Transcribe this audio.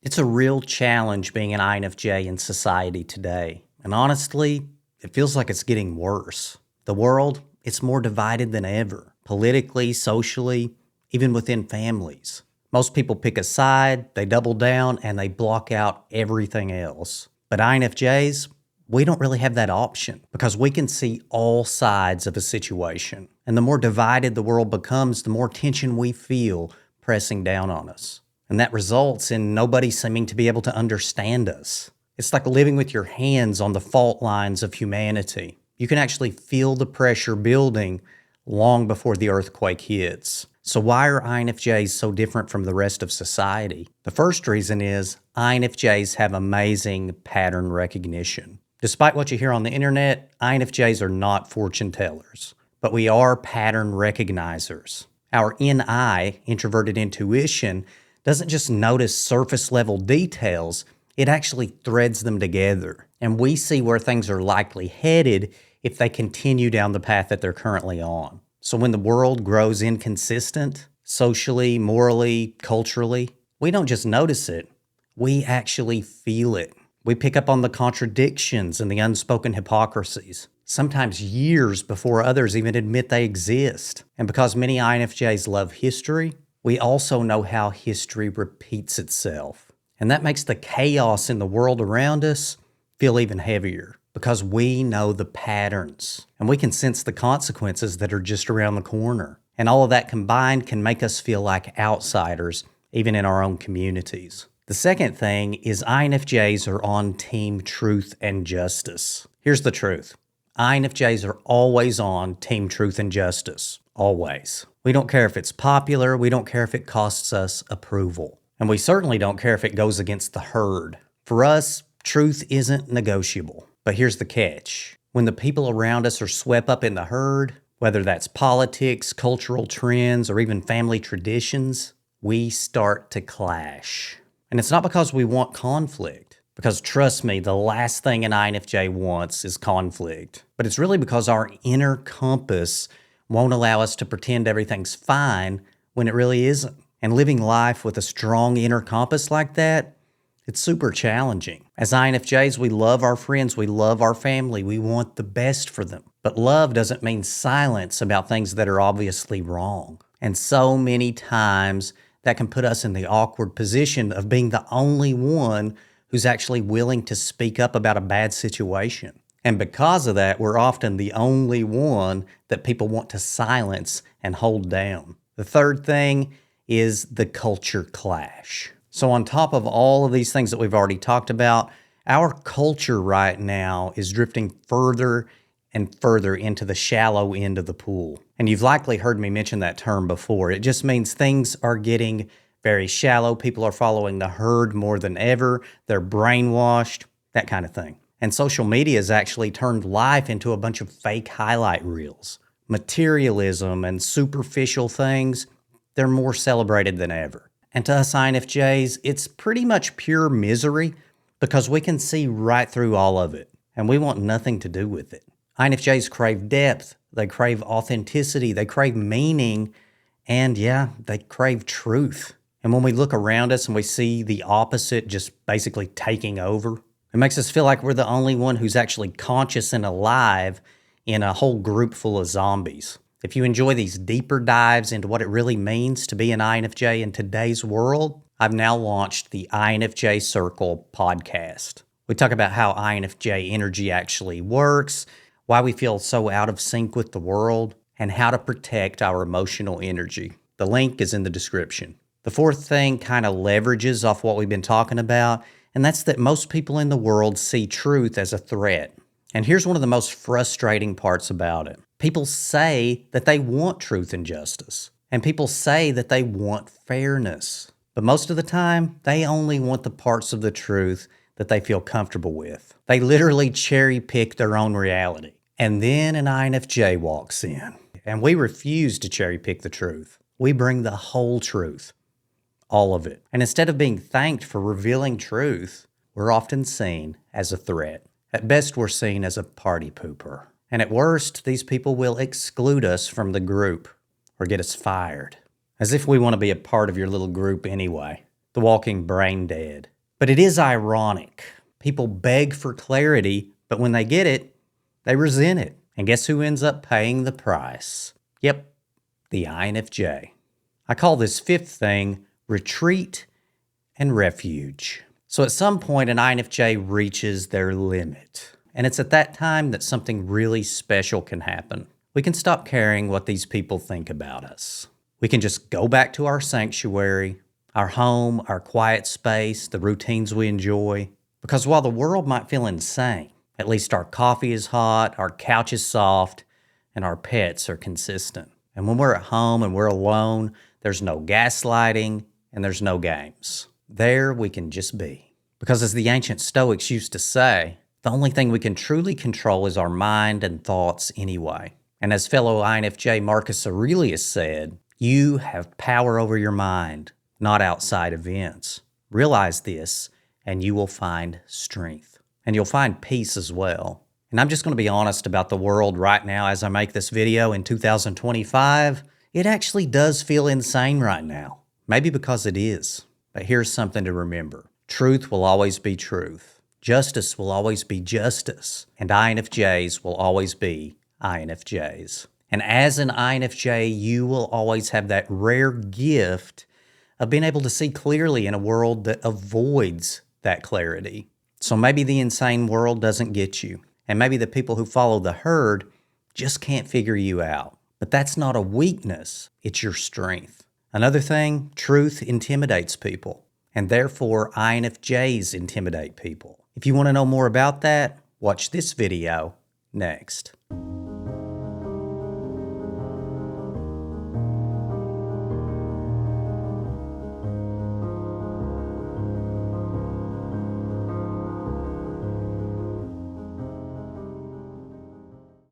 It's a real challenge being an INFJ in society today. And honestly, it feels like it's getting worse. The world, it's more divided than ever, politically, socially, even within families. Most people pick a side, they double down, and they block out everything else. But INFJs, we don't really have that option because we can see all sides of a situation. And the more divided the world becomes, the more tension we feel pressing down on us. And that results in nobody seeming to be able to understand us. It's like living with your hands on the fault lines of humanity. You can actually feel the pressure building long before the earthquake hits. So why are INFJs so different from the rest of society? The first reason is INFJs have amazing pattern recognition. Despite what you hear on the internet, INFJs are not fortune tellers, but we are pattern recognizers. Our NI, introverted intuition, doesn't just notice surface level details, it actually threads them together. And we see where things are likely headed if they continue down the path that they're currently on. So when the world grows inconsistent, socially, morally, culturally, we don't just notice it, we actually feel it. We pick up on the contradictions and the unspoken hypocrisies, sometimes years before others even admit they exist. And because many INFJs love history, we also know how history repeats itself. And that makes the chaos in the world around us feel even heavier because we know the patterns and we can sense the consequences that are just around the corner. And all of that combined can make us feel like outsiders, even in our own communities. The second thing is INFJs are on team truth and justice. Here's the truth. INFJs are always on team truth and justice. Always. We don't care if it's popular. We don't care if it costs us approval. And we certainly don't care if it goes against the herd. For us, truth isn't negotiable. But here's the catch. When the people around us are swept up in the herd, whether that's politics, cultural trends, or even family traditions, we start to clash. And it's not because we want conflict. Because trust me, the last thing an INFJ wants is conflict. But it's really because our inner compass won't allow us to pretend everything's fine when it really isn't. And living life with a strong inner compass like that, it's super challenging. As INFJs, we love our friends, we love our family, we want the best for them. But love doesn't mean silence about things that are obviously wrong. And so many times that can put us in the awkward position of being the only one who's actually willing to speak up about a bad situation. And because of that, we're often the only one that people want to silence and hold down. The third thing is the culture clash. So on top of all of these things that we've already talked about, our culture right now is drifting further and further into the shallow end of the pool. And you've likely heard me mention that term before. It just means things are getting very shallow. People are following the herd more than ever. They're brainwashed, that kind of thing. And social media has actually turned life into a bunch of fake highlight reels. Materialism and superficial things, they're more celebrated than ever. And to us INFJs, it's pretty much pure misery because we can see right through all of it, and we want nothing to do with it. INFJs crave depth, they crave authenticity, they crave meaning, and yeah, they crave truth. And when we look around us and we see the opposite just basically taking over, it makes us feel like we're the only one who's actually conscious and alive in a whole group full of zombies. If you enjoy these deeper dives into what it really means to be an INFJ in today's world, I've now launched the INFJ Circle podcast. We talk about how INFJ energy actually works, why we feel so out of sync with the world, and how to protect our emotional energy. The link is in the description. The fourth thing kind of leverages off what we've been talking about, and that's that most people in the world see truth as a threat. And here's one of the most frustrating parts about it. People say that they want truth and justice, and people say that they want fairness. But most of the time, they only want the parts of the truth that they feel comfortable with. They literally cherry pick their own reality. And then an INFJ walks in, and we refuse to cherry pick the truth. We bring the whole truth. All of it. And instead of being thanked for revealing truth, we're often seen as a threat. At best, we're seen as a party pooper. And at worst, these people will exclude us from the group or get us fired. As if we want to be a part of your little group anyway. The walking brain dead. But it is ironic. People beg for clarity, but when they get it, they resent it. And guess who ends up paying the price? Yep, the INFJ. I call this fifth thing retreat and refuge. So at some point, an INFJ reaches their limit. And it's at that time that something really special can happen. We can stop caring what these people think about us. We can just go back to our sanctuary, our home, our quiet space, the routines we enjoy. Because while the world might feel insane, at least our coffee is hot, our couch is soft, and our pets are consistent. And when we're at home and we're alone, there's no gaslighting and there's no games. There we can just be. Because as the ancient Stoics used to say, the only thing we can truly control is our mind and thoughts anyway. And as fellow INFJ Marcus Aurelius said, you have power over your mind, not outside events. Realize this, and you will find strength. And you'll find peace as well. And I'm just going to be honest about the world right now as I make this video in 2025. It actually does feel insane right now. Maybe because it is. But here's something to remember. Truth will always be truth. Justice will always be justice. And INFJs will always be INFJs. And as an INFJ, you will always have that rare gift of being able to see clearly in a world that avoids that clarity. So maybe the insane world doesn't get you. And maybe the people who follow the herd just can't figure you out. But that's not a weakness. It's your strength. Another thing, truth intimidates people. And therefore, INFJs intimidate people. If you want to know more about that, watch this video next.